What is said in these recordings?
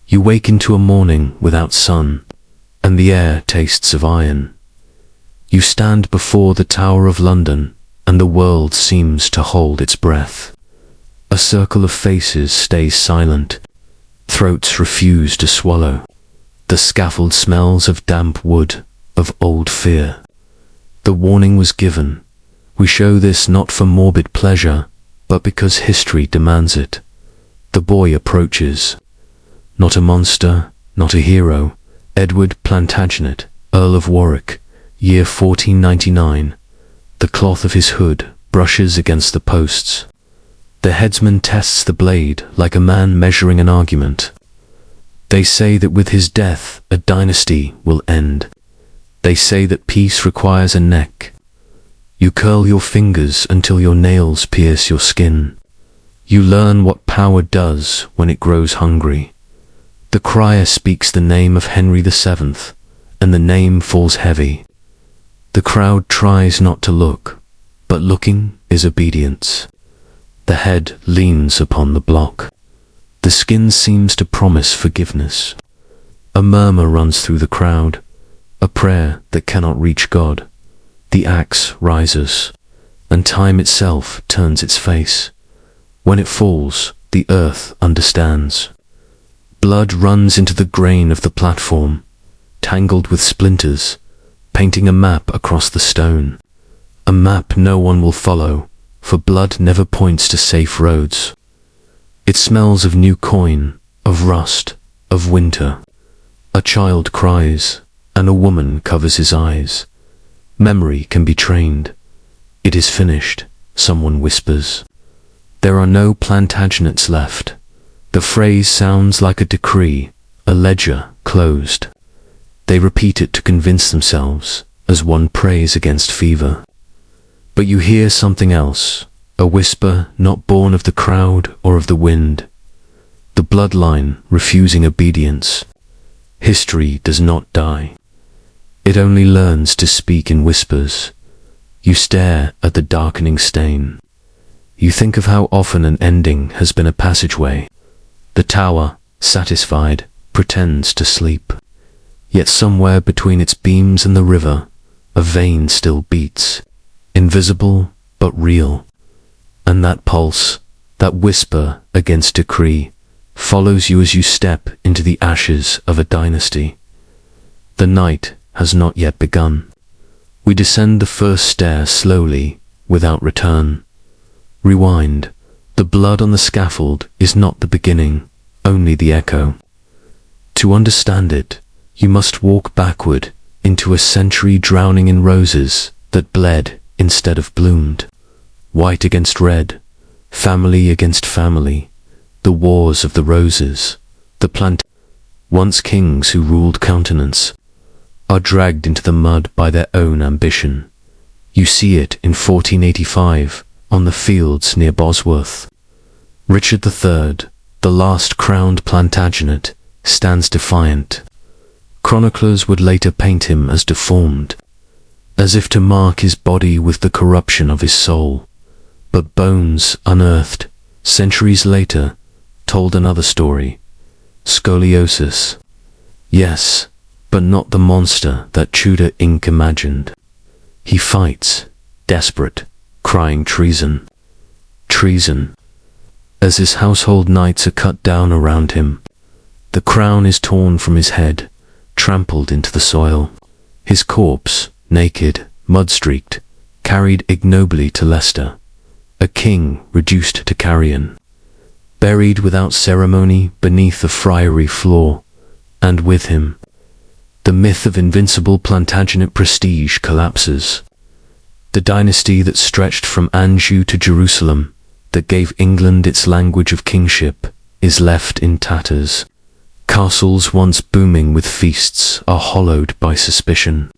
You wake into a morning without sun, and the air tastes of iron. You stand before the Tower of London, and the world seems to hold its breath. A circle of faces stays silent. Throats refuse to swallow. The scaffold smells of damp wood, of old fear. The warning was given. We show this not for morbid pleasure, but because history demands it. The boy approaches. Not a monster, not a hero. Edward Plantagenet, Earl of Warwick, year 1499. The cloth of his hood brushes against the posts. The headsman tests the blade like a man measuring an argument. They say that with his death a dynasty will end. They say that peace requires a neck. You curl your fingers until your nails pierce your skin. You learn what power does when it grows hungry. The crier speaks the name of Henry VII, and the name falls heavy. The crowd tries not to look, but looking is obedience. The head leans upon the block. The skin seems to promise forgiveness. A murmur runs through the crowd, a prayer that cannot reach God. The axe rises, and time itself turns its face. When it falls, the earth understands. Blood runs into the grain of the platform, tangled with splinters, painting a map across the stone. A map no one will follow, for blood never points to safe roads. It smells of new coin, of rust, of winter. A child cries, and a woman covers his eyes. Memory can be trained. It is finished, someone whispers. There are no Plantagenets left. The phrase sounds like a decree, a ledger closed. They repeat it to convince themselves, as one prays against fever. But you hear something else, a whisper not born of the crowd or of the wind. The bloodline refusing obedience. History does not die. It only learns to speak in whispers. You stare at the darkening stain. You think of how often an ending has been a passageway. The tower, satisfied, pretends to sleep. Yet somewhere between its beams and the river, a vein still beats, invisible but real. And that pulse, that whisper against decree, follows you as you step into the ashes of a dynasty. The night has not yet begun. We descend the first stair slowly, without return. Rewind. The blood on the scaffold is not the beginning, only the echo. To understand it, you must walk backward into a century drowning in roses that bled instead of bloomed. White against red, family against family, the wars of the roses, once kings who ruled continents, are dragged into the mud by their own ambition. You see it in 1485 on the fields near Bosworth. Richard III, the last crowned Plantagenet, stands defiant. Chroniclers would later paint him as deformed, as if to mark his body with the corruption of his soul. But bones unearthed, centuries later, told another story. Scoliosis. Yes, but not the monster that Tudor ink imagined. He fights, desperate, crying treason. Treason. As his household knights are cut down around him, the crown is torn from his head, trampled into the soil. His corpse, naked, mud-streaked, carried ignobly to Leicester. A king reduced to carrion, buried without ceremony beneath the friary floor, and with him, the myth of invincible Plantagenet prestige collapses. The dynasty that stretched from Anjou to Jerusalem, that gave England its language of kingship, is left in tatters. Castles once booming with feasts are hollowed by suspicion.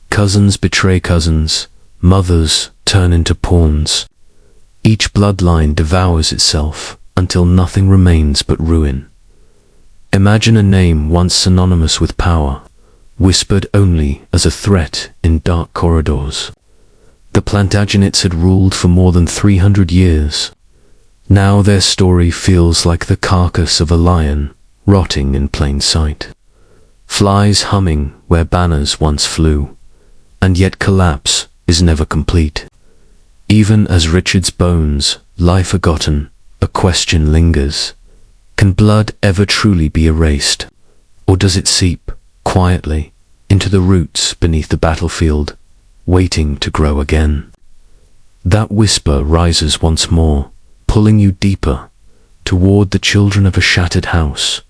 Cousins betray cousins, mothers turn into pawns. Each bloodline devours itself until nothing remains but ruin. Imagine a name once synonymous with power, whispered only as a threat in dark corridors. The Plantagenets had ruled for more than 300 years. Now their story feels like the carcass of a lion, rotting in plain sight. Flies humming where banners once flew, and yet collapse is never complete. Even as Richard's bones lie forgotten, a question lingers. Can blood ever truly be erased, or does it seep, quietly, into the roots beneath the battlefield, waiting to grow again? That whisper rises once more, pulling you deeper, toward the children of a shattered house.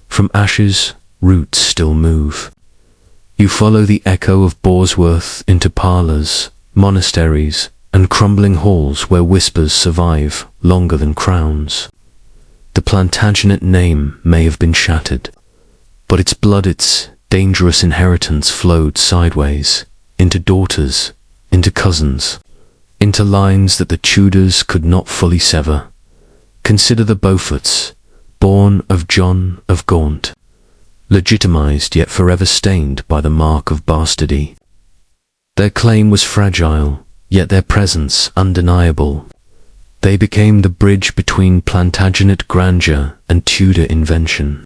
From ashes, roots still move. You follow the echo of Borsworth into parlours, monasteries, and crumbling halls where whispers survive longer than crowns. The Plantagenet name may have been shattered, but its blood, its dangerous inheritance flowed sideways, into daughters, into cousins, into lines that the Tudors could not fully sever. Consider the Beauforts, born of John of Gaunt, legitimized yet forever stained by the mark of bastardy. Their claim was fragile, yet their presence undeniable. They became the bridge between Plantagenet grandeur and Tudor invention.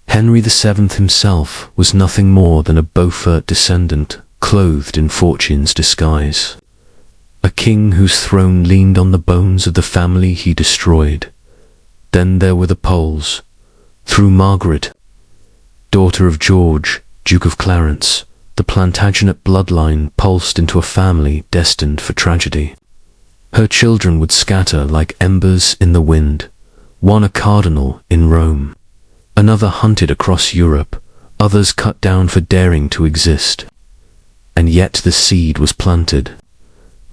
Henry VII himself was nothing more than a Beaufort descendant, clothed in fortune's disguise. A king whose throne leaned on the bones of the family he destroyed. Then there were the Poles. Through Margaret, daughter of George, Duke of Clarence, the Plantagenet bloodline pulsed into a family destined for tragedy. Her children would scatter like embers in the wind, one a cardinal in Rome, another hunted across Europe, others cut down for daring to exist. And yet the seed was planted.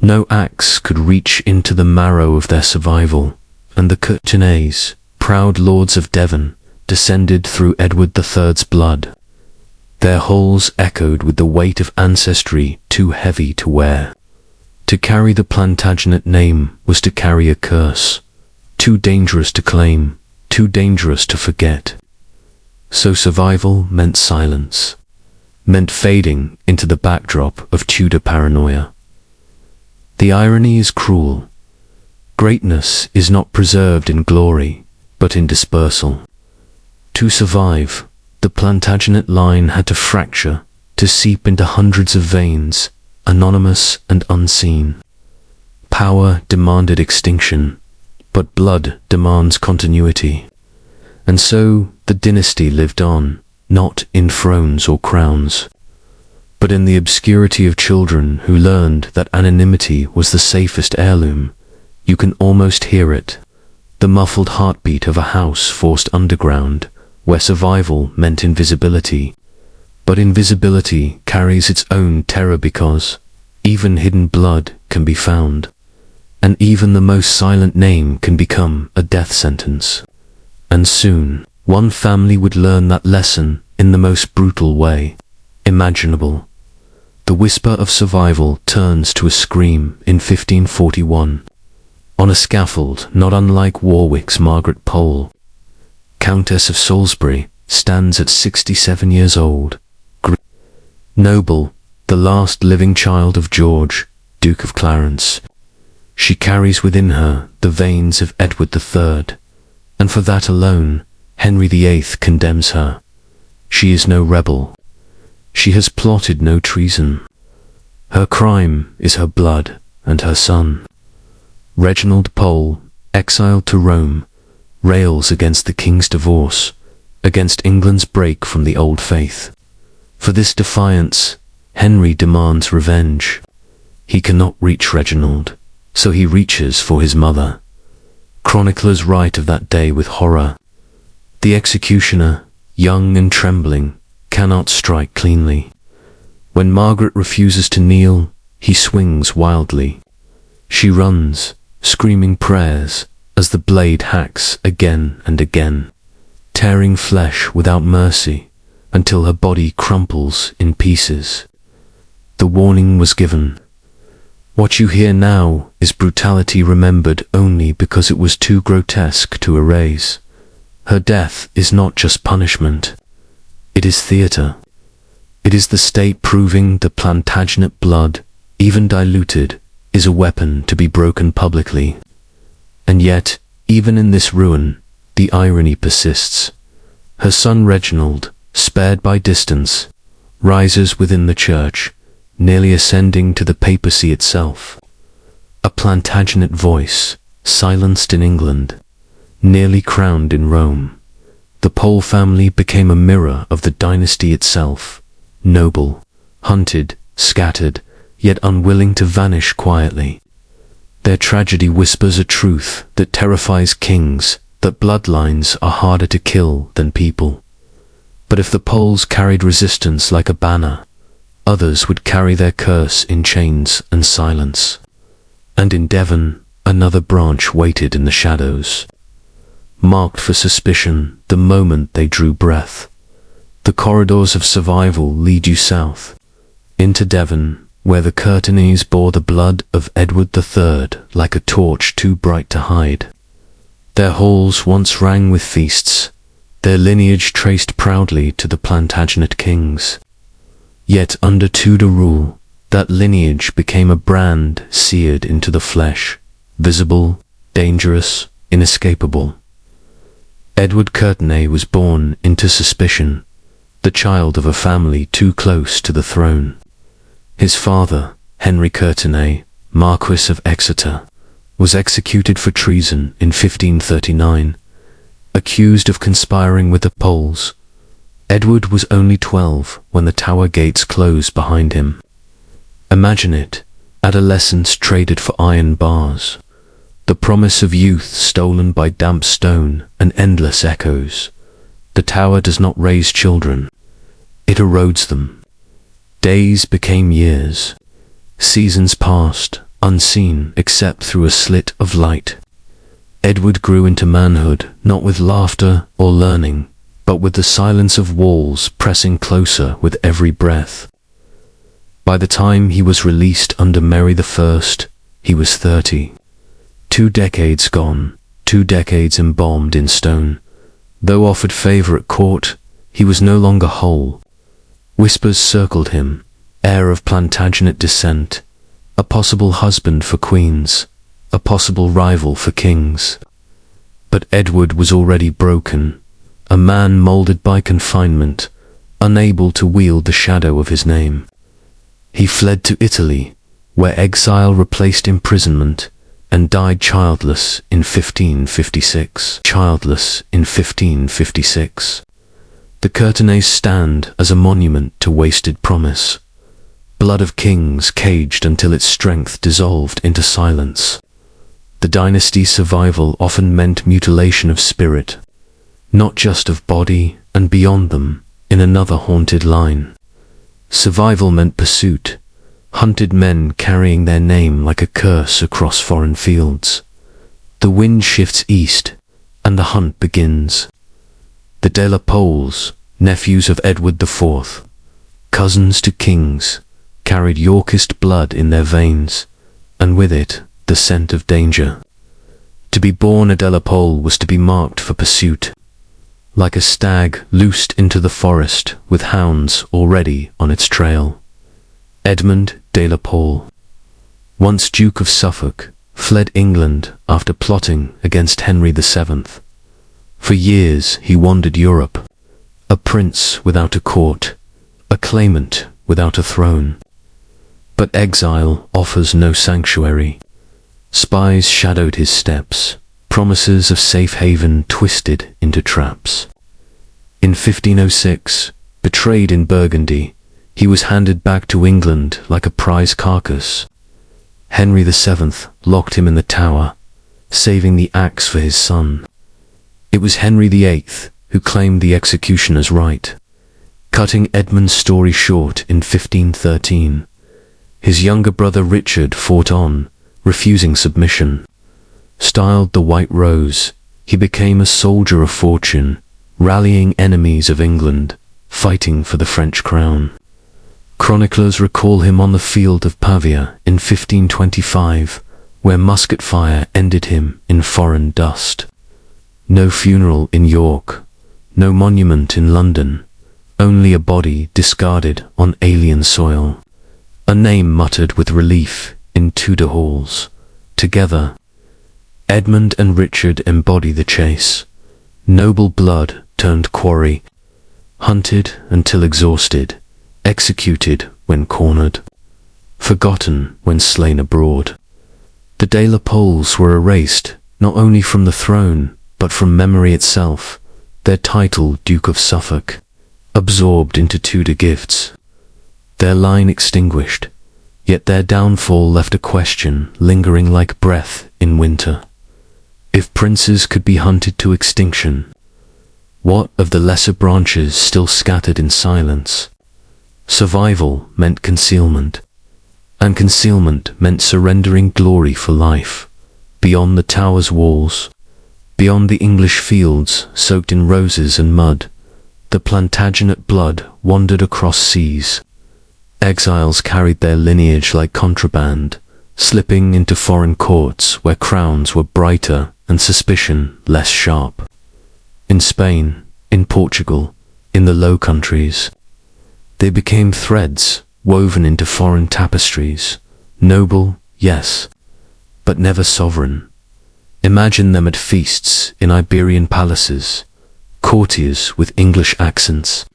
No axe could reach into the marrow of their survival, and the Plantagenets, proud lords of Devon, descended through Edward III's blood. Their halls echoed with the weight of ancestry too heavy to wear. To carry the Plantagenet name was to carry a curse, too dangerous to claim, too dangerous to forget. So survival meant silence, meant fading into the backdrop of Tudor paranoia. The irony is cruel. Greatness is not preserved in glory, but in dispersal. To survive, the Plantagenet line had to fracture, to seep into hundreds of veins, anonymous and unseen. Power demanded extinction, but blood demands continuity. And so the dynasty lived on, not in thrones or crowns, but in the obscurity of children who learned that anonymity was the safest heirloom. You can almost hear it, the muffled heartbeat of a house forced underground, where survival meant invisibility. But invisibility carries its own terror because even hidden blood can be found, and even the most silent name can become a death sentence. And soon, one family would learn that lesson in the most brutal way imaginable. The whisper of survival turns to a scream in 1541. On a scaffold not unlike Warwick's Margaret Pole, Countess of Salisbury, stands at 67 years old. Noble, the last living child of George, Duke of Clarence. She carries within her the veins of Edward III, and for that alone, Henry VIII condemns her. She is no rebel. She has plotted no treason. Her crime is her blood and her son. Reginald Pole, exiled to Rome, rails against the king's divorce, against England's break from the old faith. For this defiance, Henry demands revenge. He cannot reach Reginald, so he reaches for his mother. Chroniclers write of that day with horror. The executioner, young and trembling, cannot strike cleanly. When Margaret refuses to kneel, he swings wildly. She runs, screaming prayers, as the blade hacks again and again, tearing flesh without mercy, until her body crumples in pieces. The warning was given. What you hear now is brutality remembered only because it was too grotesque to erase. Her death is not just punishment. It is theatre. It is the state proving the Plantagenet blood, even diluted, is a weapon to be broken publicly. And yet, even in this ruin, the irony persists. Her son Reginald, spared by distance, rises within the church, nearly ascending to the papacy itself. A Plantagenet voice, silenced in England, nearly crowned in Rome. The Pole family became a mirror of the dynasty itself, noble, hunted, scattered, yet unwilling to vanish quietly. Their tragedy whispers a truth that terrifies kings, that bloodlines are harder to kill than people. But if the Poles carried resistance like a banner, others would carry their curse in chains and silence. And in Devon, another branch waited in the shadows, marked for suspicion the moment they drew breath. The corridors of survival lead you south, into Devon, where the Courtenays bore the blood of Edward III like a torch too bright to hide. Their halls once rang with feasts, their lineage traced proudly to the Plantagenet kings. Yet under Tudor rule, that lineage became a brand seared into the flesh, visible, dangerous, inescapable. Edward Courtenay was born into suspicion, the child of a family too close to the throne. His father, Henry Courtenay, Marquis of Exeter, was executed for treason in 1539, accused of conspiring with the Poles. Edward was only 12 when the Tower gates closed behind him. Imagine it, adolescence traded for iron bars, the promise of youth stolen by damp stone and endless echoes. The Tower does not raise children, it erodes them. Days became years. Seasons passed, unseen except through a slit of light. Edward grew into manhood, not with laughter or learning, but with the silence of walls pressing closer with every breath. By the time he was released under Mary I, he was 30. 2 decades gone, 2 decades embalmed in stone. Though offered favour at court, he was no longer whole. Whispers circled him, heir of Plantagenet descent, a possible husband for queens, a possible rival for kings. But Edward was already broken, a man moulded by confinement, unable to wield the shadow of his name. He fled to Italy, where exile replaced imprisonment, and died childless in 1556. The Courtenays stand as a monument to wasted promise. Blood of kings caged until its strength dissolved into silence. The dynasty's survival often meant mutilation of spirit, not just of body, and beyond them, in another haunted line. Survival meant pursuit, hunted men carrying their name like a curse across foreign fields. The wind shifts east, and the hunt begins. The De la Poles, nephews of Edward IV, cousins to kings, carried Yorkist blood in their veins, and with it, the scent of danger. To be born a De la Pole was to be marked for pursuit, like a stag loosed into the forest with hounds already on its trail. Edmund de la Pole, once Duke of Suffolk, fled England after plotting against Henry VII. For years he wandered Europe, a prince without a court, a claimant without a throne. But exile offers no sanctuary. Spies shadowed his steps, promises of safe haven twisted into traps. In 1506, betrayed in Burgundy, he was handed back to England like a prize carcass. Henry VII locked him in the Tower, saving the axe for his son. It was Henry VIII who claimed the executioner's right, cutting Edmund's story short in 1513. His younger brother Richard fought on, refusing submission. Styled the White Rose, he became a soldier of fortune, rallying enemies of England, fighting for the French crown. Chroniclers recall him on the field of Pavia in 1525, where musket fire ended him in foreign dust. No funeral in York, no monument in London, only a body discarded on alien soil. A name muttered with relief in Tudor halls. Together, Edmund and Richard embody the chase. Noble blood, turned quarry, hunted until exhausted, executed when cornered, forgotten when slain abroad. The de la Poles were erased, not only from the throne, but from memory itself, their title Duke of Suffolk, absorbed into Tudor gifts. Their line extinguished, yet their downfall left a question lingering like breath in winter. If princes could be hunted to extinction, what of the lesser branches still scattered in silence? Survival meant concealment, and concealment meant surrendering glory for life, beyond the tower's walls, beyond the English fields soaked in roses and mud. The Plantagenet blood wandered across seas. Exiles carried their lineage like contraband, slipping into foreign courts where crowns were brighter and suspicion less sharp. In Spain, in Portugal, in the Low Countries, they became threads woven into foreign tapestries, noble, yes, but never sovereign. Imagine them at feasts in Iberian palaces, courtiers with English accents,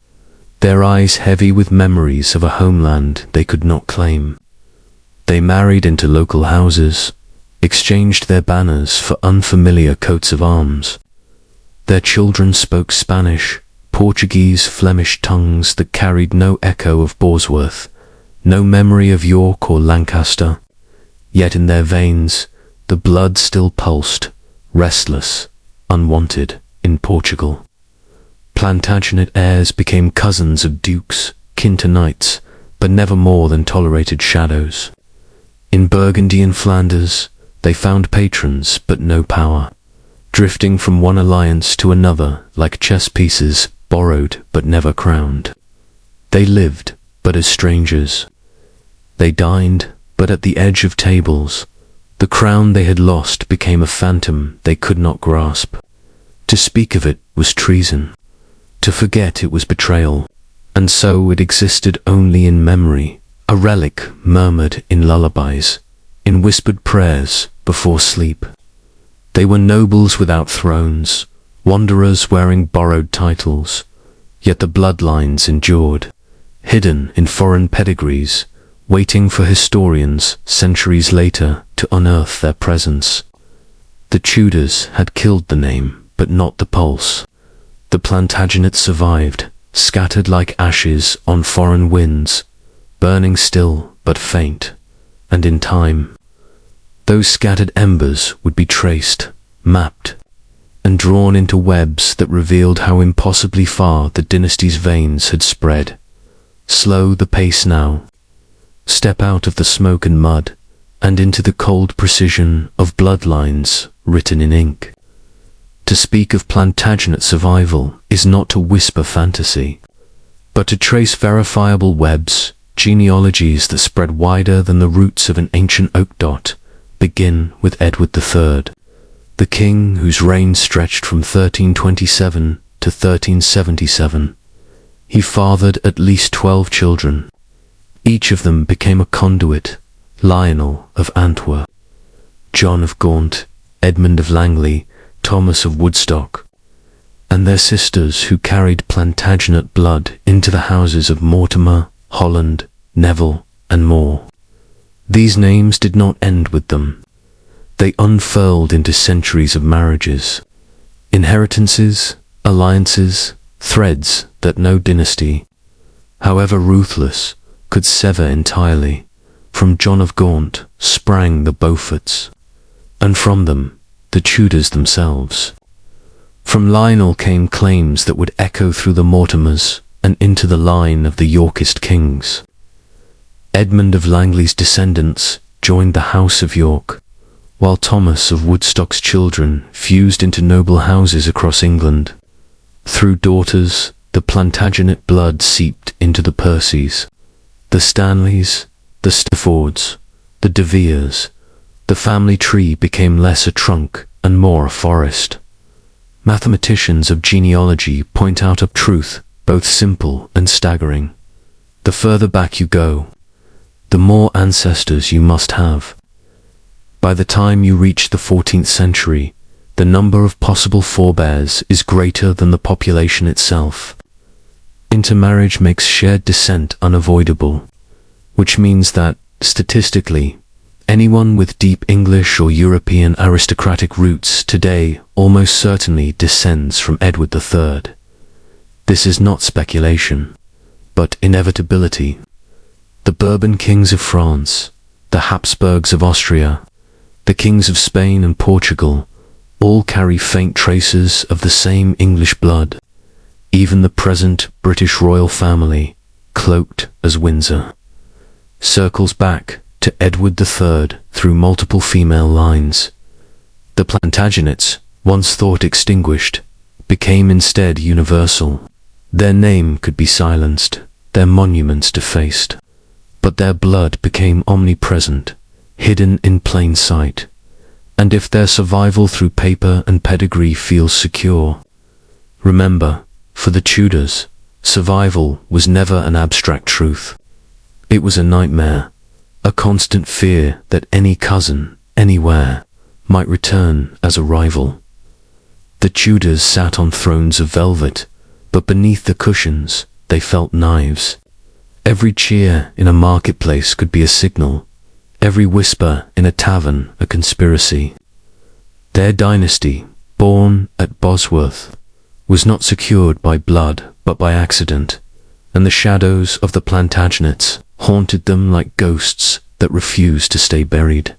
their eyes heavy with memories of a homeland they could not claim. They married into local houses, exchanged their banners for unfamiliar coats of arms. Their children spoke Spanish, Portuguese, Flemish tongues that carried no echo of Bosworth, no memory of York or Lancaster. Yet in their veins, the blood still pulsed, restless, unwanted, in Portugal. Plantagenet heirs became cousins of dukes, kin to knights, but never more than tolerated shadows. In Burgundy and Flanders, they found patrons but no power, drifting from one alliance to another like chess pieces borrowed but never crowned. They lived, but as strangers. They dined, but at the edge of tables. The crown they had lost became a phantom they could not grasp. To speak of it was treason. To forget it was betrayal. And so it existed only in memory, a relic murmured in lullabies, in whispered prayers before sleep. They were nobles without thrones, wanderers wearing borrowed titles, yet the bloodlines endured, hidden in foreign pedigrees, waiting for historians centuries later to unearth their presence. The Tudors had killed the name, but not the pulse. The Plantagenets survived, scattered like ashes on foreign winds, burning still but faint, and in time, those scattered embers would be traced, mapped, and drawn into webs that revealed how impossibly far the dynasty's veins had spread. Slow the pace now. Step out of the smoke and mud, and into the cold precision of bloodlines written in ink. To speak of Plantagenet survival is not to whisper fantasy, but to trace verifiable webs, genealogies that spread wider than the roots of an ancient oak dot. Begin with Edward III, the king whose reign stretched from 1327 to 1377. He fathered at least 12 children. Each of them became a conduit: Lionel of Antwerp, John of Gaunt, Edmund of Langley, Thomas of Woodstock, and their sisters who carried Plantagenet blood into the houses of Mortimer, Holland, Neville, and more. These names did not end with them. They unfurled into centuries of marriages, inheritances, alliances, threads that no dynasty, however ruthless, could sever entirely. From John of Gaunt sprang the Beauforts, and from them the Tudors themselves. From Lionel came claims that would echo through the Mortimers and into the line of the Yorkist kings. Edmund of Langley's descendants joined the House of York, while Thomas of Woodstock's children fused into noble houses across England. Through daughters, the Plantagenet blood seeped into the Percys, the Stanleys, the Staffords, the De Veres. The family tree became less a trunk and more a forest. Mathematicians of genealogy point out a truth both simple and staggering. The further back you go, the more ancestors you must have. By the time you reach the 14th century, The number of possible forebears is greater than the population itself. Intermarriage makes shared descent unavoidable, which means that, statistically, anyone with deep English or European aristocratic roots today almost certainly descends from Edward III. This is not speculation, but inevitability. The Bourbon kings of France, the Habsburgs of Austria, the kings of Spain and Portugal, all carry faint traces of the same English blood. Even the present British royal family, cloaked as Windsor, circles back to Edward III through multiple female lines. The Plantagenets, once thought extinguished, became instead universal. Their name could be silenced, their monuments defaced, but their blood became omnipresent, hidden in plain sight. And if their survival through paper and pedigree feels secure, remember, for the Tudors, survival was never an abstract truth. It was a nightmare, a constant fear that any cousin, anywhere, might return as a rival. The Tudors sat on thrones of velvet, but beneath the cushions they felt knives. Every cheer in a marketplace could be a signal, every whisper in a tavern a conspiracy. Their dynasty, born at Bosworth, was not secured by blood but by accident, and the shadows of the Plantagenets haunted them like ghosts that refused to stay buried.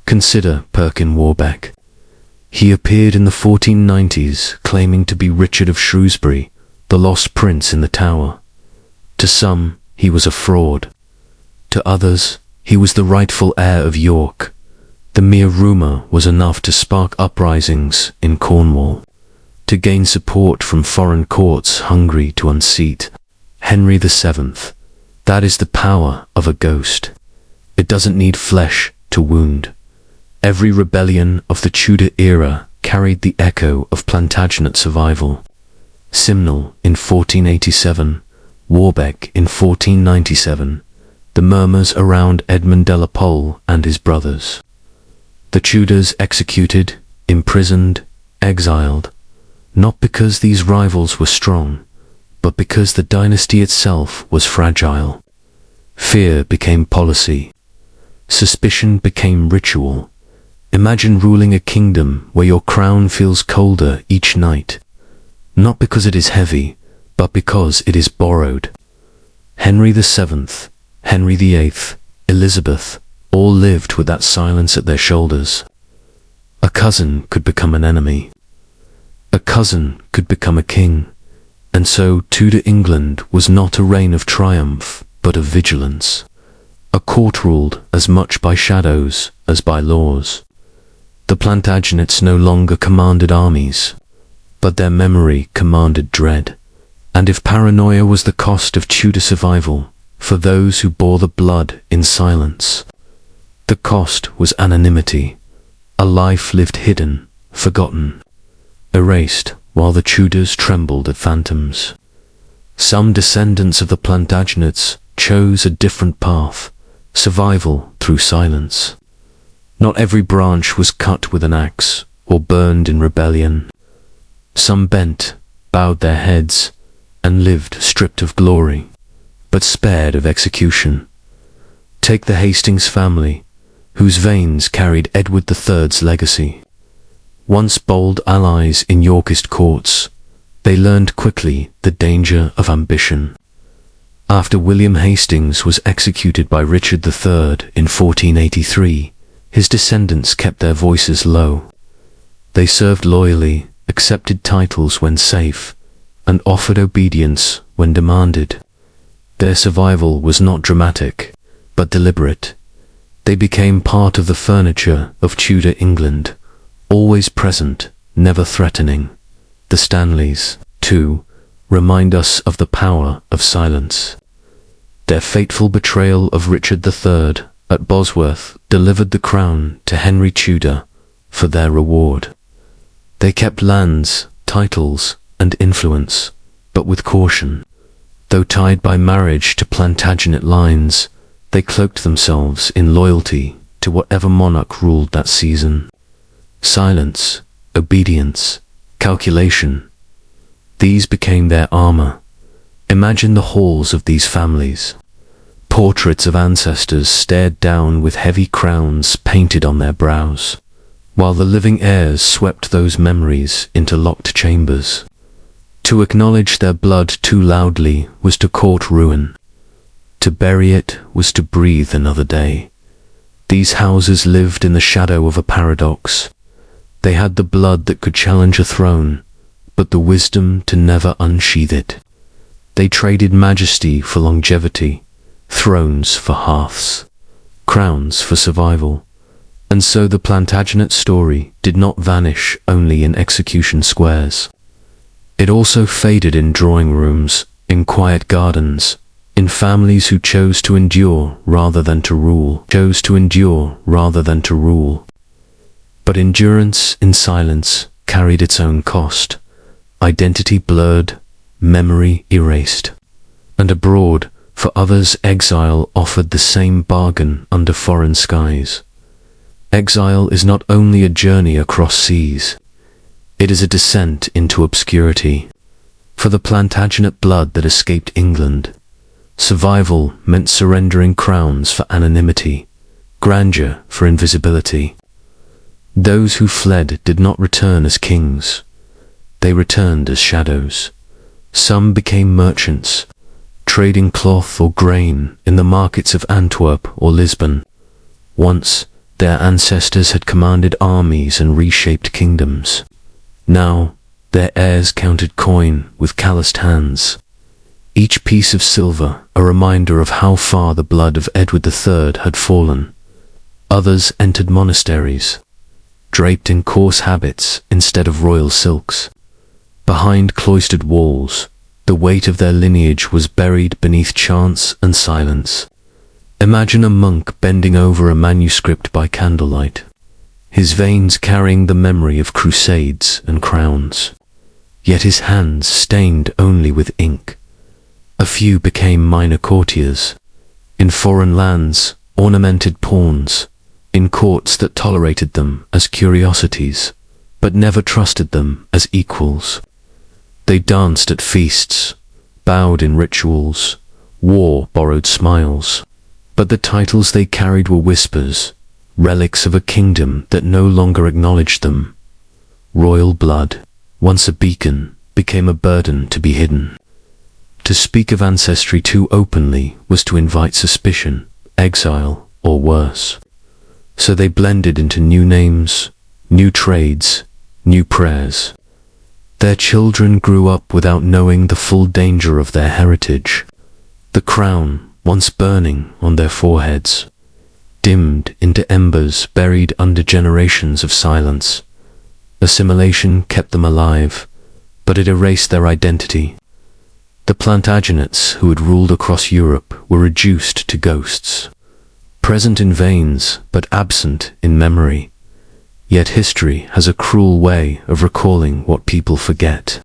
Consider Perkin Warbeck. He appeared in the 1490s claiming to be Richard of Shrewsbury, the lost prince in the Tower. To some, he was a fraud. To others, he was the rightful heir of York. The mere rumour was enough to spark uprisings in Cornwall, to gain support from foreign courts hungry to unseat Henry VII. That is the power of a ghost. It doesn't need flesh to wound. Every rebellion of the Tudor era carried the echo of Plantagenet survival. Simnel in 1487, Warbeck in 1497, the murmurs around Edmund de la Pole and his brothers. The Tudors executed, imprisoned, exiled, not because these rivals were strong, but because the dynasty itself was fragile. Fear became policy. Suspicion became ritual. Imagine ruling a kingdom where your crown feels colder each night, not because it is heavy, but because it is borrowed. Henry VII, Henry VIII, Elizabeth, all lived with that silence at their shoulders. A cousin could become an enemy. A cousin could become a king. And so Tudor England was not a reign of triumph, but of vigilance. A court ruled as much by shadows as by laws. The Plantagenets no longer commanded armies, but their memory commanded dread. And if paranoia was the cost of Tudor survival, for those who bore the blood in silence, the cost was anonymity, a life lived hidden, forgotten, erased while the Tudors trembled at phantoms. Some descendants of the Plantagenets chose a different path, survival through silence. Not every branch was cut with an axe or burned in rebellion. Some bent, bowed their heads, and lived stripped of glory, but spared of execution. Take the Hastings family, whose veins carried Edward III's legacy. Once bold allies in Yorkist courts, they learned quickly the danger of ambition. After William Hastings was executed by Richard III in 1483, his descendants kept their voices low. They served loyally, accepted titles when safe, and offered obedience when demanded. Their survival was not dramatic, but deliberate. They became part of the furniture of Tudor England, always present, never threatening. The Stanleys, too, remind us of the power of silence. Their fateful betrayal of Richard III at Bosworth delivered the crown to Henry Tudor for their reward. They kept lands, titles, and influence, but with caution. Though tied by marriage to Plantagenet lines, they cloaked themselves in loyalty to whatever monarch ruled that season. Silence, obedience, calculation. These became their armor. Imagine the halls of these families. Portraits of ancestors stared down with heavy crowns painted on their brows, while the living heirs swept those memories into locked chambers. To acknowledge their blood too loudly was to court ruin. To bury it was to breathe another day. These houses lived in the shadow of a paradox. They had the blood that could challenge a throne, but the wisdom to never unsheathe it. They traded majesty for longevity, thrones for hearths, crowns for survival. And so the Plantagenet story did not vanish only in execution squares. It also faded in drawing rooms, in quiet gardens, in families who chose to endure rather than to rule. But endurance in silence carried its own cost. Identity blurred, memory erased. And abroad, for others, exile offered the same bargain under foreign skies. Exile is not only a journey across seas, it is a descent into obscurity. For the Plantagenet blood that escaped England, survival meant surrendering crowns for anonymity, grandeur for invisibility. Those who fled did not return as kings. They returned as shadows. Some became merchants, trading cloth or grain in the markets of Antwerp or Lisbon. Once, their ancestors had commanded armies and reshaped kingdoms. Now, their heirs counted coin with calloused hands. Each piece of silver a reminder of how far the blood of Edward III had fallen. Others entered monasteries, draped in coarse habits instead of royal silks. Behind cloistered walls, the weight of their lineage was buried beneath chants and silence. Imagine a monk bending over a manuscript by candlelight, his veins carrying the memory of crusades and crowns, yet his hands stained only with ink. A few became minor courtiers, in foreign lands, ornamented pawns, in courts that tolerated them as curiosities, but never trusted them as equals. They danced at feasts, bowed in rituals, wore borrowed smiles, but the titles they carried were whispers, relics of a kingdom that no longer acknowledged them. Royal blood, once a beacon, became a burden to be hidden. To speak of ancestry too openly was to invite suspicion, exile, or worse. So they blended into new names, new trades, new prayers. Their children grew up without knowing the full danger of their heritage. The crown, once burning on their foreheads, dimmed into embers buried under generations of silence. Assimilation kept them alive, but it erased their identity. The Plantagenets, who had ruled across Europe, were reduced to ghosts, present in veins but absent in memory. Yet history has a cruel way of recalling what people forget.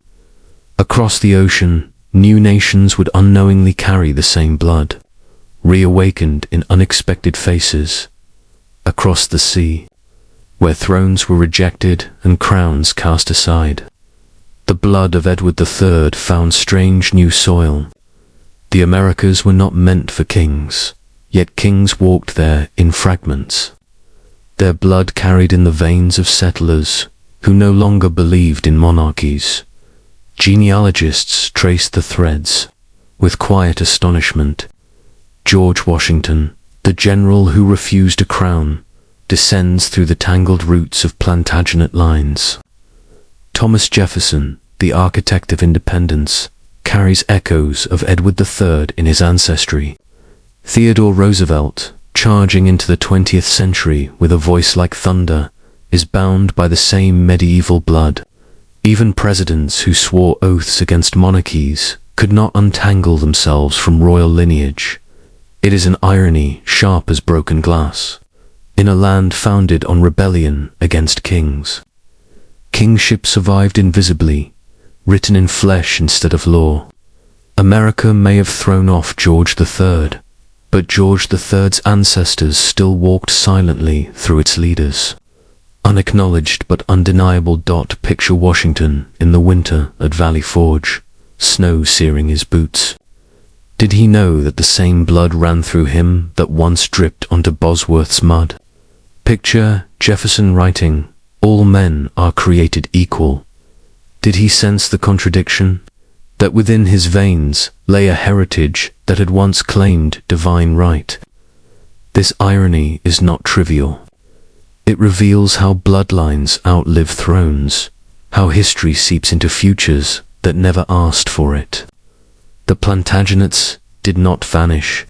Across the ocean, new nations would unknowingly carry the same blood, reawakened in unexpected faces. Across the sea, where thrones were rejected and crowns cast aside, the blood of Edward III found strange new soil. The Americas were not meant for kings, yet kings walked there in fragments. Their blood carried in the veins of settlers who no longer believed in monarchies. Genealogists traced the threads with quiet astonishment. George Washington, the general who refused a crown, descends through the tangled roots of Plantagenet lines. Thomas Jefferson, the architect of independence, carries echoes of Edward III in his ancestry. Theodore Roosevelt, charging into the 20th century with a voice like thunder, is bound by the same medieval blood. Even presidents who swore oaths against monarchies could not untangle themselves from royal lineage. It is an irony sharp as broken glass. In a land founded on rebellion against kings, kingship survived invisibly, written in flesh instead of law. America may have thrown off George III, but George III's ancestors still walked silently through its leaders. Unacknowledged but undeniable. Picture Washington in the winter at Valley Forge, snow searing his boots. Did he know that the same blood ran through him that once dripped onto Bosworth's mud? Picture Jefferson writing, "All men are created equal." Did he sense the contradiction? That within his veins lay a heritage that had once claimed divine right. This irony is not trivial. It reveals how bloodlines outlive thrones, how history seeps into futures that never asked for it. The Plantagenets did not vanish.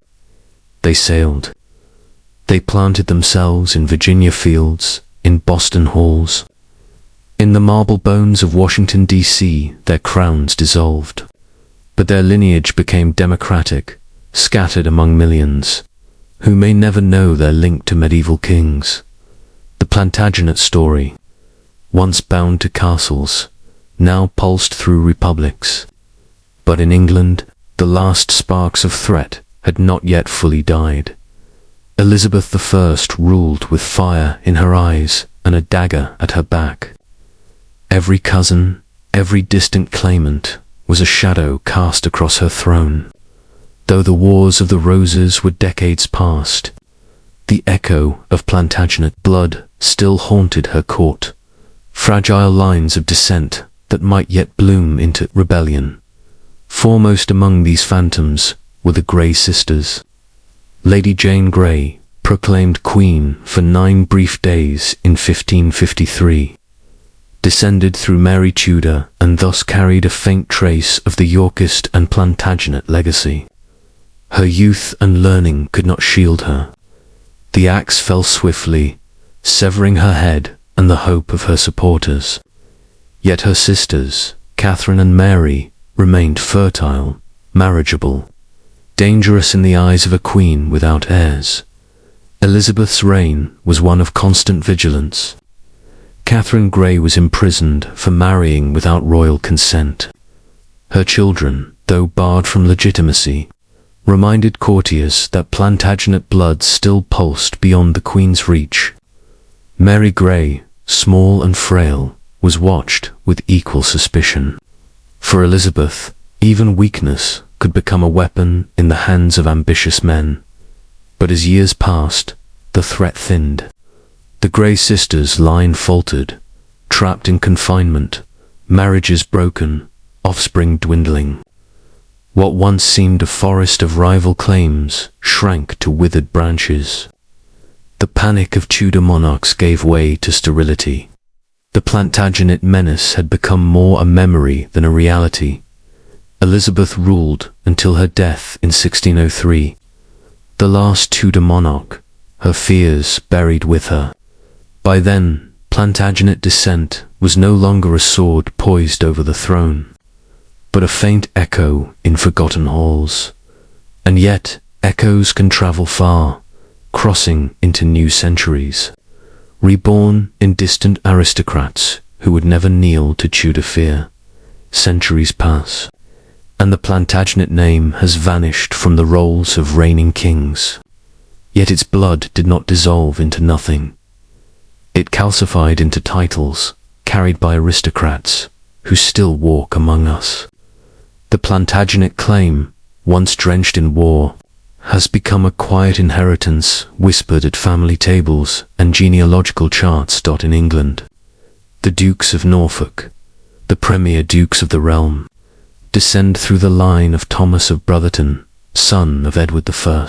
They sailed. They planted themselves in Virginia fields, in Boston halls. In the marble bones of Washington, D.C., their crowns dissolved. But their lineage became democratic, scattered among millions, who may never know their link to medieval kings. The Plantagenet story, once bound to castles, now pulsed through republics. But in England, the last sparks of threat had not yet fully died. Elizabeth I ruled with fire in her eyes and a dagger at her back. Every cousin, every distant claimant, was a shadow cast across her throne. Though the Wars of the Roses were decades past, the echo of Plantagenet blood still haunted her court, fragile lines of descent that might yet bloom into rebellion. Foremost among these phantoms were the Grey sisters. Lady Jane Grey, proclaimed Queen for 9 brief days in 1553, descended through Mary Tudor and thus carried a faint trace of the Yorkist and Plantagenet legacy. Her youth and learning could not shield her. The axe fell swiftly, severing her head and the hope of her supporters. Yet her sisters, Catherine and Mary, remained fertile, marriageable, dangerous in the eyes of a queen without heirs. Elizabeth's reign was one of constant vigilance. Catherine Grey was imprisoned for marrying without royal consent. Her children, though barred from legitimacy, reminded courtiers that Plantagenet blood still pulsed beyond the Queen's reach. Mary Grey, small and frail, was watched with equal suspicion. For Elizabeth, even weakness could become a weapon in the hands of ambitious men. But as years passed, the threat thinned. The Grey sisters' line faltered, trapped in confinement, marriages broken, offspring dwindling. What once seemed a forest of rival claims shrank to withered branches. The panic of Tudor monarchs gave way to sterility. The Plantagenet menace had become more a memory than a reality. Elizabeth ruled until her death in 1603. The last Tudor monarch, her fears buried with her. By then, Plantagenet descent was no longer a sword poised over the throne, but a faint echo in forgotten halls. And yet, echoes can travel far, crossing into new centuries, reborn in distant aristocrats who would never kneel to Tudor fear. Centuries pass, and the Plantagenet name has vanished from the rolls of reigning kings. Yet its blood did not dissolve into nothing. It calcified into titles carried by aristocrats who still walk among us. The Plantagenet claim, once drenched in war, has become a quiet inheritance whispered at family tables and genealogical charts. In England, the Dukes of Norfolk, the premier dukes of the realm, descend through the line of Thomas of Brotherton, son of Edward I,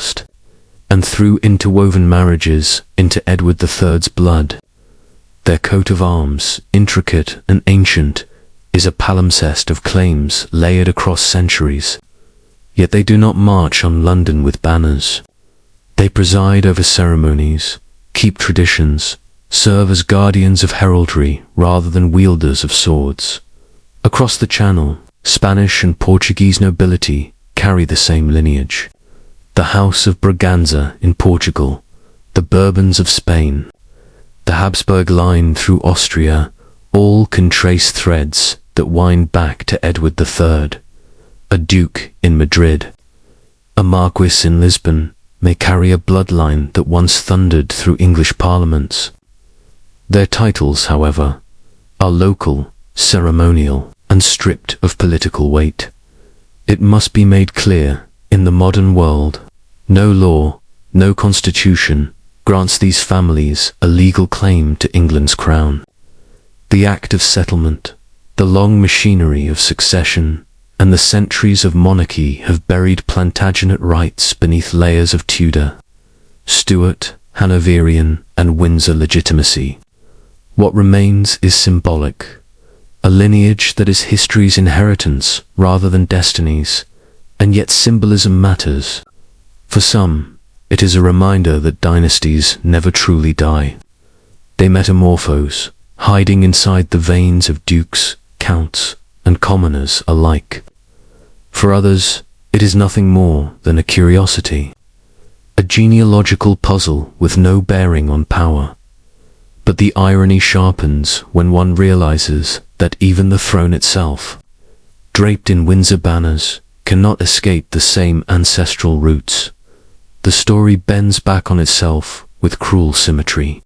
and through interwoven marriages into Edward III's blood. Their coat of arms, intricate and ancient, is a palimpsest of claims layered across centuries. Yet they do not march on London with banners. They preside over ceremonies, keep traditions, serve as guardians of heraldry rather than wielders of swords. Across the Channel, Spanish and Portuguese nobility carry the same lineage. The House of Braganza in Portugal, the Bourbons of Spain, the Habsburg line through Austria, all can trace threads that wind back to Edward III. A duke in Madrid, a marquis in Lisbon may carry a bloodline that once thundered through English parliaments. Their titles, however, are local, ceremonial, and stripped of political weight. It must be made clear, in the modern world, no law, no constitution, grants these families a legal claim to England's crown. The Act of Settlement, the long machinery of succession, and the centuries of monarchy have buried Plantagenet rights beneath layers of Tudor, Stuart, Hanoverian, and Windsor legitimacy. What remains is symbolic, a lineage that is history's inheritance rather than destiny's, and yet symbolism matters. For some, it is a reminder that dynasties never truly die. They metamorphose, hiding inside the veins of dukes, counts, and commoners alike. For others, it is nothing more than a curiosity, a genealogical puzzle with no bearing on power. But the irony sharpens when one realizes that even the throne itself, draped in Windsor banners, cannot escape the same ancestral roots. The story bends back on itself with cruel symmetry.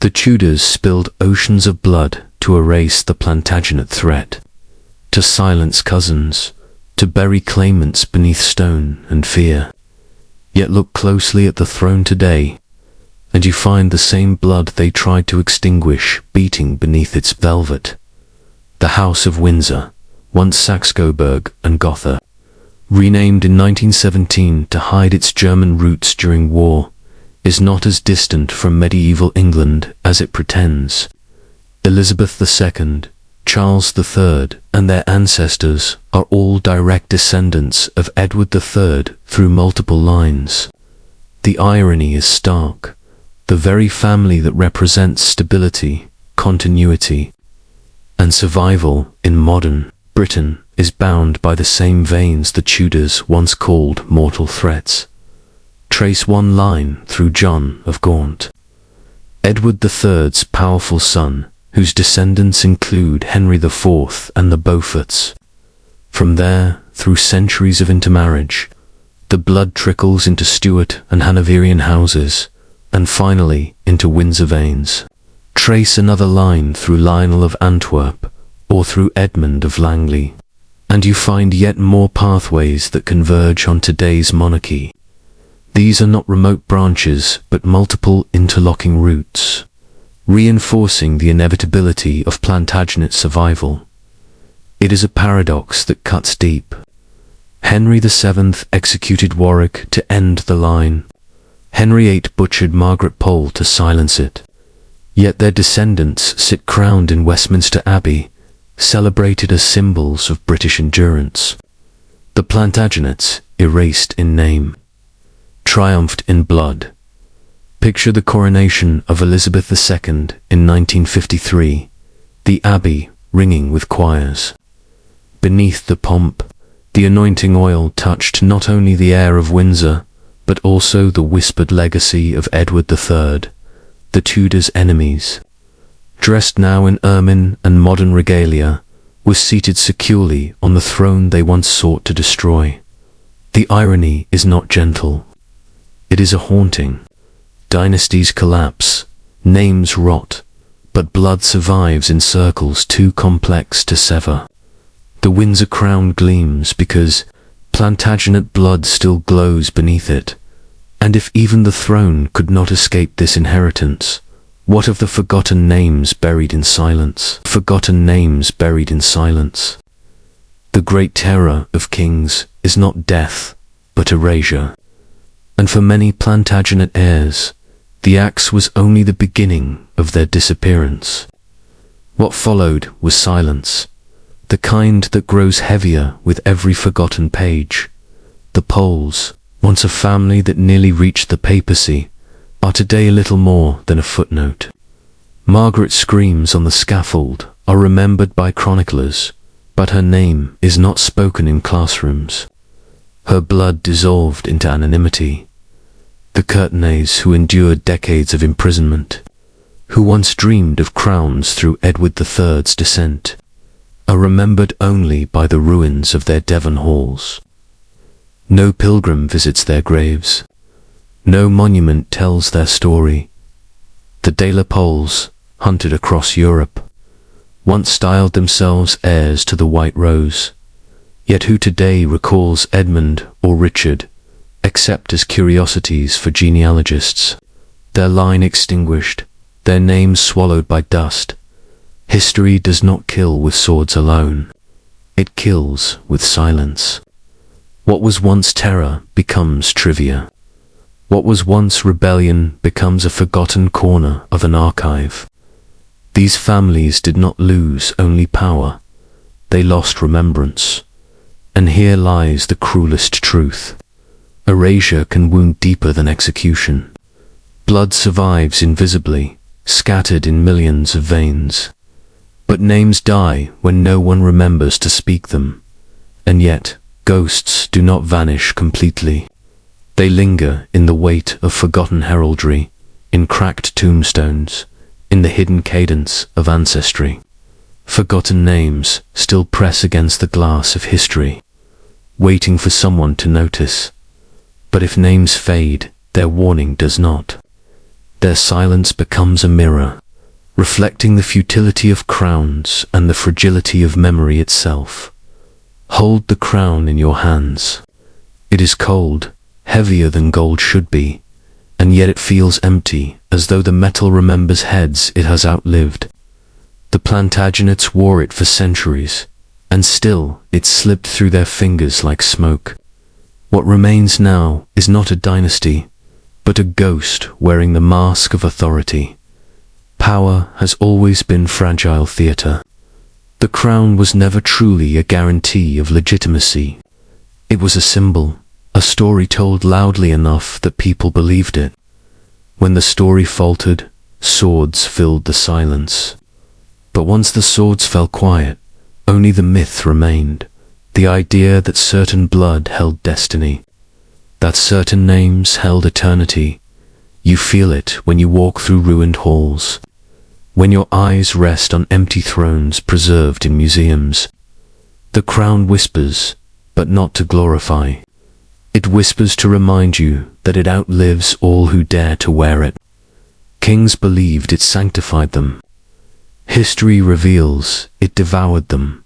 The Tudors spilled oceans of blood to erase the Plantagenet threat, to silence cousins, to bury claimants beneath stone and fear. Yet look closely at the throne today, and you find the same blood they tried to extinguish beating beneath its velvet. The House of Windsor, once Saxe-Coburg and Gotha, renamed in 1917 to hide its German roots during war, is not as distant from medieval England as it pretends. Elizabeth II, Charles III, and their ancestors are all direct descendants of Edward III through multiple lines. The irony is stark. The very family that represents stability, continuity, and survival in modern Britain is bound by the same veins the Tudors once called mortal threats. Trace one line through John of Gaunt, Edward III's powerful son, whose descendants include Henry IV and the Beauforts. From there, through centuries of intermarriage, the blood trickles into Stuart and Hanoverian houses, and finally into Windsor veins. Trace another line through Lionel of Antwerp, or through Edmund of Langley, and you find yet more pathways that converge on today's monarchy. These are not remote branches, but multiple interlocking roots, reinforcing the inevitability of Plantagenet survival. It is a paradox that cuts deep. Henry VII executed Warwick to end the line. Henry VIII butchered Margaret Pole to silence it. Yet their descendants sit crowned in Westminster Abbey, celebrated as symbols of British endurance. The Plantagenets, erased in name, triumphed in blood. Picture the coronation of Elizabeth II in 1953, the Abbey ringing with choirs. Beneath the pomp, the anointing oil touched not only the heir of Windsor, but also the whispered legacy of Edward III, the Tudors' enemies. Dressed now in ermine and modern regalia, was seated securely on the throne they once sought to destroy. The irony is not gentle. It is a haunting. Dynasties collapse, names rot, but blood survives in circles too complex to sever. The Windsor crown gleams because Plantagenet blood still glows beneath it. And if even the throne could not escape this inheritance, what of the forgotten names buried in silence? Forgotten names buried in silence. The great terror of kings is not death, but erasure. And for many Plantagenet heirs, the axe was only the beginning of their disappearance. What followed was silence, the kind that grows heavier with every forgotten page. The Poles, once a family that nearly reached the papacy, are today little more than a footnote. Margaret's screams on the scaffold are remembered by chroniclers, but her name is not spoken in classrooms. Her blood dissolved into anonymity. The Courtenays who endured decades of imprisonment, who once dreamed of crowns through Edward III's descent, are remembered only by the ruins of their Devon halls. No pilgrim visits their graves. No monument tells their story. The De La Poles, hunted across Europe, once styled themselves heirs to the White Rose, yet who today recalls Edmund or Richard, except as curiosities for genealogists, their line extinguished, their names swallowed by dust. History does not kill with swords alone. It kills with silence. What was once terror becomes trivia. What was once rebellion becomes a forgotten corner of an archive. These families did not lose only power. They lost remembrance. And here lies the cruelest truth. Erasure can wound deeper than execution. Blood survives invisibly, scattered in millions of veins. But names die when no one remembers to speak them. And yet, ghosts do not vanish completely. They linger in the weight of forgotten heraldry, in cracked tombstones, in the hidden cadence of ancestry. Forgotten names still press against the glass of history, waiting for someone to notice. But if names fade, their warning does not. Their silence becomes a mirror, reflecting the futility of crowns and the fragility of memory itself. Hold the crown in your hands. It is cold, heavier than gold should be, and yet it feels empty, as though the metal remembers heads it has outlived. The Plantagenets wore it for centuries, and still it slipped through their fingers like smoke. What remains now is not a dynasty, but a ghost wearing the mask of authority. Power has always been fragile theatre. The crown was never truly a guarantee of legitimacy. It was a symbol, a story told loudly enough that people believed it. When the story faltered, swords filled the silence. But once the swords fell quiet, only the myth remained, the idea that certain blood held destiny, that certain names held eternity. You feel it when you walk through ruined halls, when your eyes rest on empty thrones preserved in museums. The crown whispers, but not to glorify. It whispers to remind you that it outlives all who dare to wear it. Kings believed it sanctified them. History reveals it devoured them.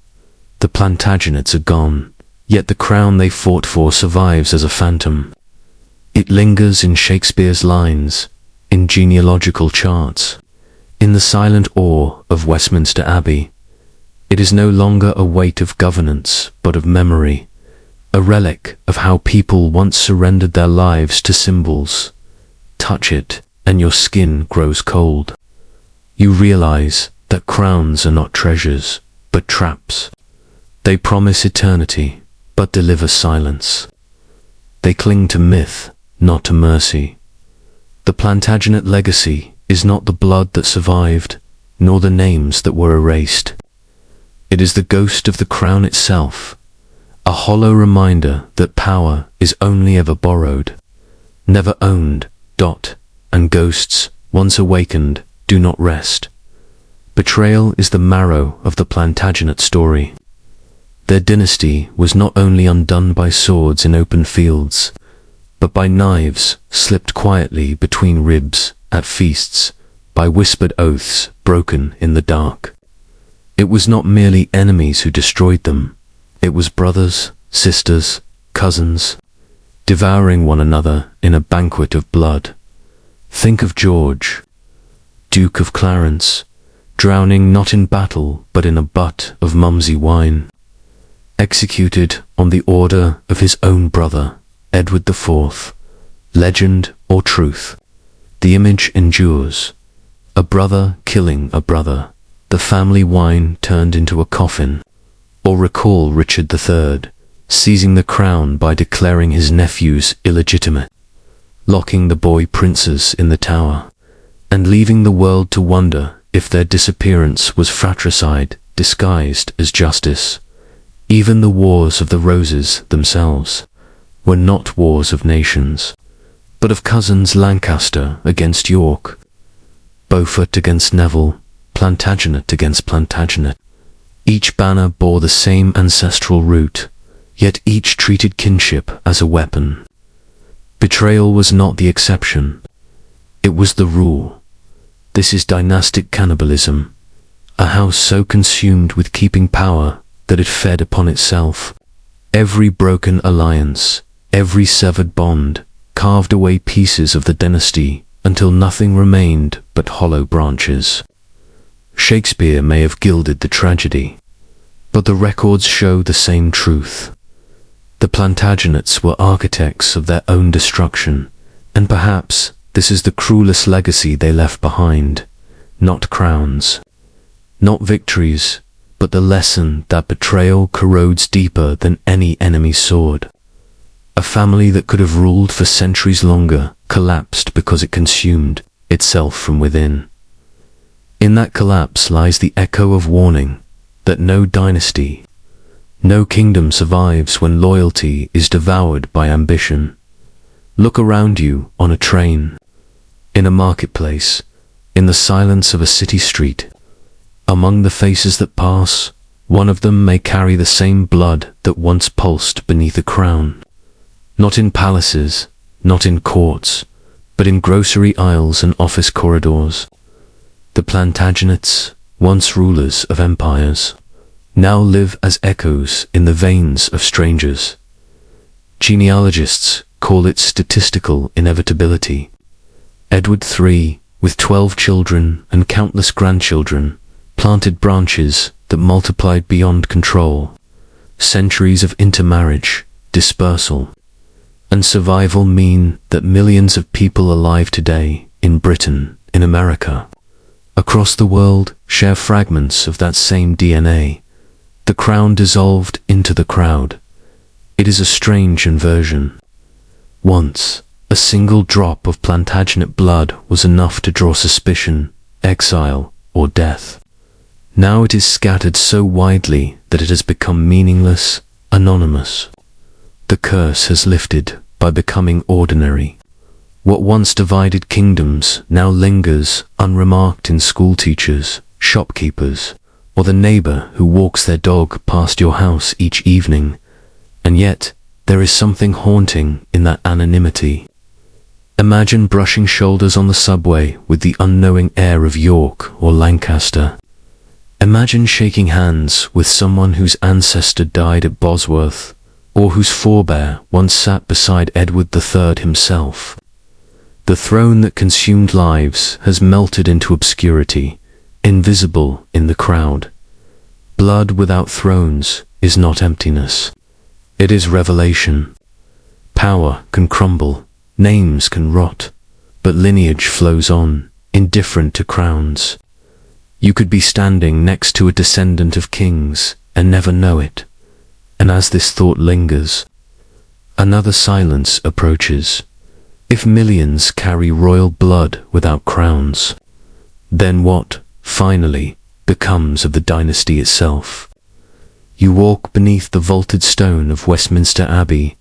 The Plantagenets are gone, yet the crown they fought for survives as a phantom. It lingers in Shakespeare's lines, in genealogical charts, in the silent awe of Westminster Abbey. It is no longer a weight of governance, but of memory, a relic of how people once surrendered their lives to symbols. Touch it, and your skin grows cold. You realize that crowns are not treasures, but traps. They promise eternity, but deliver silence. They cling to myth, not to mercy. The Plantagenet legacy is not the blood that survived, nor the names that were erased. It is the ghost of the crown itself, a hollow reminder that power is only ever borrowed, never owned. And ghosts, once awakened, do not rest. Betrayal is the marrow of the Plantagenet story. Their dynasty was not only undone by swords in open fields, but by knives slipped quietly between ribs at feasts, by whispered oaths broken in the dark. It was not merely enemies who destroyed them. It was brothers, sisters, cousins, devouring one another in a banquet of blood. Think of George, Duke of Clarence, drowning not in battle but in a butt of mumsy wine, executed on the order of his own brother, Edward IV. Legend or truth, the image endures. A brother killing a brother, the family wine turned into a coffin. Or recall Richard III, seizing the crown by declaring his nephews illegitimate, locking the boy princes in the tower, and leaving the world to wonder if their disappearance was fratricide disguised as justice. Even the wars of the Roses themselves were not wars of nations, but of cousins Lancaster against York, Beaufort against Neville, Plantagenet against Plantagenet. Each banner bore the same ancestral root, yet each treated kinship as a weapon. Betrayal was not the exception. It was the rule. This is dynastic cannibalism, a house so consumed with keeping power that it fed upon itself. Every broken alliance, every severed bond, carved away pieces of the dynasty until nothing remained but hollow branches. Shakespeare may have gilded the tragedy, but the records show the same truth. The Plantagenets were architects of their own destruction, and perhaps this is the cruelest legacy they left behind. Not crowns, not victories, but the lesson that betrayal corrodes deeper than any enemy's sword. A family that could have ruled for centuries longer collapsed because it consumed itself from within. In that collapse lies the echo of warning that no dynasty, no kingdom survives when loyalty is devoured by ambition. Look around you on a train, in a marketplace, in the silence of a city street. Among the faces that pass, one of them may carry the same blood that once pulsed beneath a crown. Not in palaces, not in courts, but in grocery aisles and office corridors. The Plantagenets, once rulers of empires, now live as echoes in the veins of strangers. Genealogists call it statistical inevitability. Edward III, with 12 children and countless grandchildren, planted branches that multiplied beyond control. Centuries of intermarriage, dispersal, and survival mean that millions of people alive today, in Britain, in America, across the world, share fragments of that same DNA. The crown dissolved into the crowd. It is a strange inversion. Once, a single drop of Plantagenet blood was enough to draw suspicion, exile, or death. Now it is scattered so widely that it has become meaningless, anonymous. The curse has lifted by becoming ordinary. What once divided kingdoms now lingers unremarked in schoolteachers, shopkeepers, or the neighbor who walks their dog past your house each evening. And yet, there is something haunting in that anonymity. Imagine brushing shoulders on the subway with the unknowing heir of York or Lancaster. Imagine shaking hands with someone whose ancestor died at Bosworth, or whose forebear once sat beside Edward III himself. The throne that consumed lives has melted into obscurity, invisible in the crowd. Blood without thrones is not emptiness. It is revelation. Power can crumble, names can rot, but lineage flows on, indifferent to crowns. You could be standing next to a descendant of kings and never know it. And as this thought lingers, another silence approaches. If millions carry royal blood without crowns, then what, finally, becomes of the dynasty itself? You walk beneath the vaulted stone of Westminster Abbey,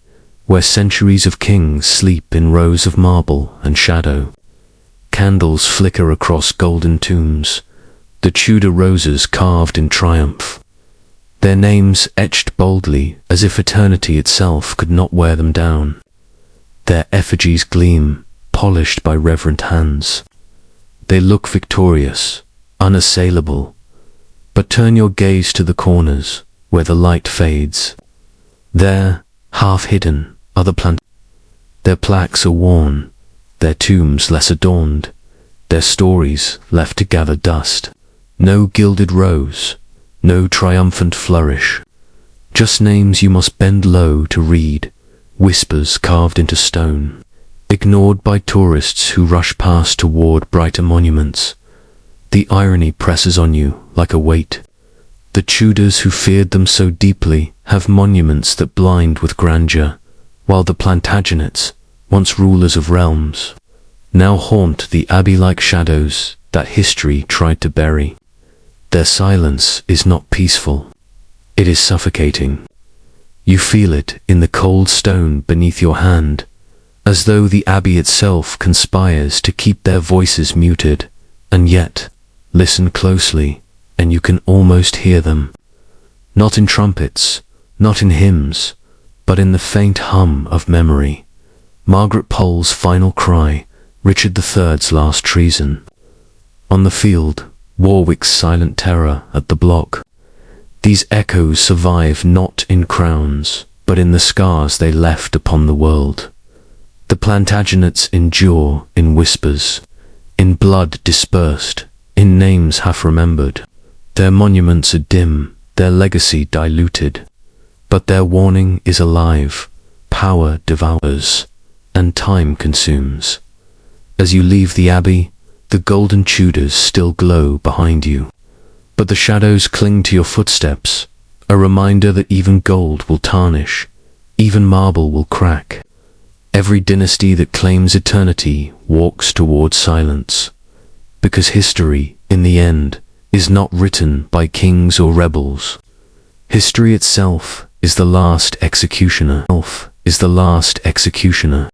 where centuries of kings sleep in rows of marble and shadow. Candles flicker across golden tombs, the Tudor roses carved in triumph, their names etched boldly as if eternity itself could not wear them down. Their effigies gleam, polished by reverent hands. They look victorious, unassailable. But turn your gaze to the corners, where the light fades. There, half hidden, are the Their plaques are worn, their tombs less adorned, their stories left to gather dust. No gilded rose, no triumphant flourish. Just names you must bend low to read, whispers carved into stone, ignored by tourists who rush past toward brighter monuments. The irony presses on you like a weight. The Tudors who feared them so deeply have monuments that blind with grandeur, while the Plantagenets, once rulers of realms, now haunt the abbey-like shadows that history tried to bury. Their silence is not peaceful. It is suffocating. You feel it in the cold stone beneath your hand, as though the abbey itself conspires to keep their voices muted, and yet, listen closely, and you can almost hear them. Not in trumpets, not in hymns, but in the faint hum of memory. Margaret Pole's final cry, Richard III's last treason. On the field, Warwick's silent terror at the block. These echoes survive not in crowns, but in the scars they left upon the world. The Plantagenets endure in whispers, in blood dispersed, in names half remembered. Their monuments are dim, their legacy diluted, but their warning is alive. Power devours, and time consumes. As you leave the abbey, the golden Tudors still glow behind you, but the shadows cling to your footsteps, a reminder that even gold will tarnish, even marble will crack. Every dynasty that claims eternity walks towards silence, because history, in the end, is not written by kings or rebels. History itself is the last executioner.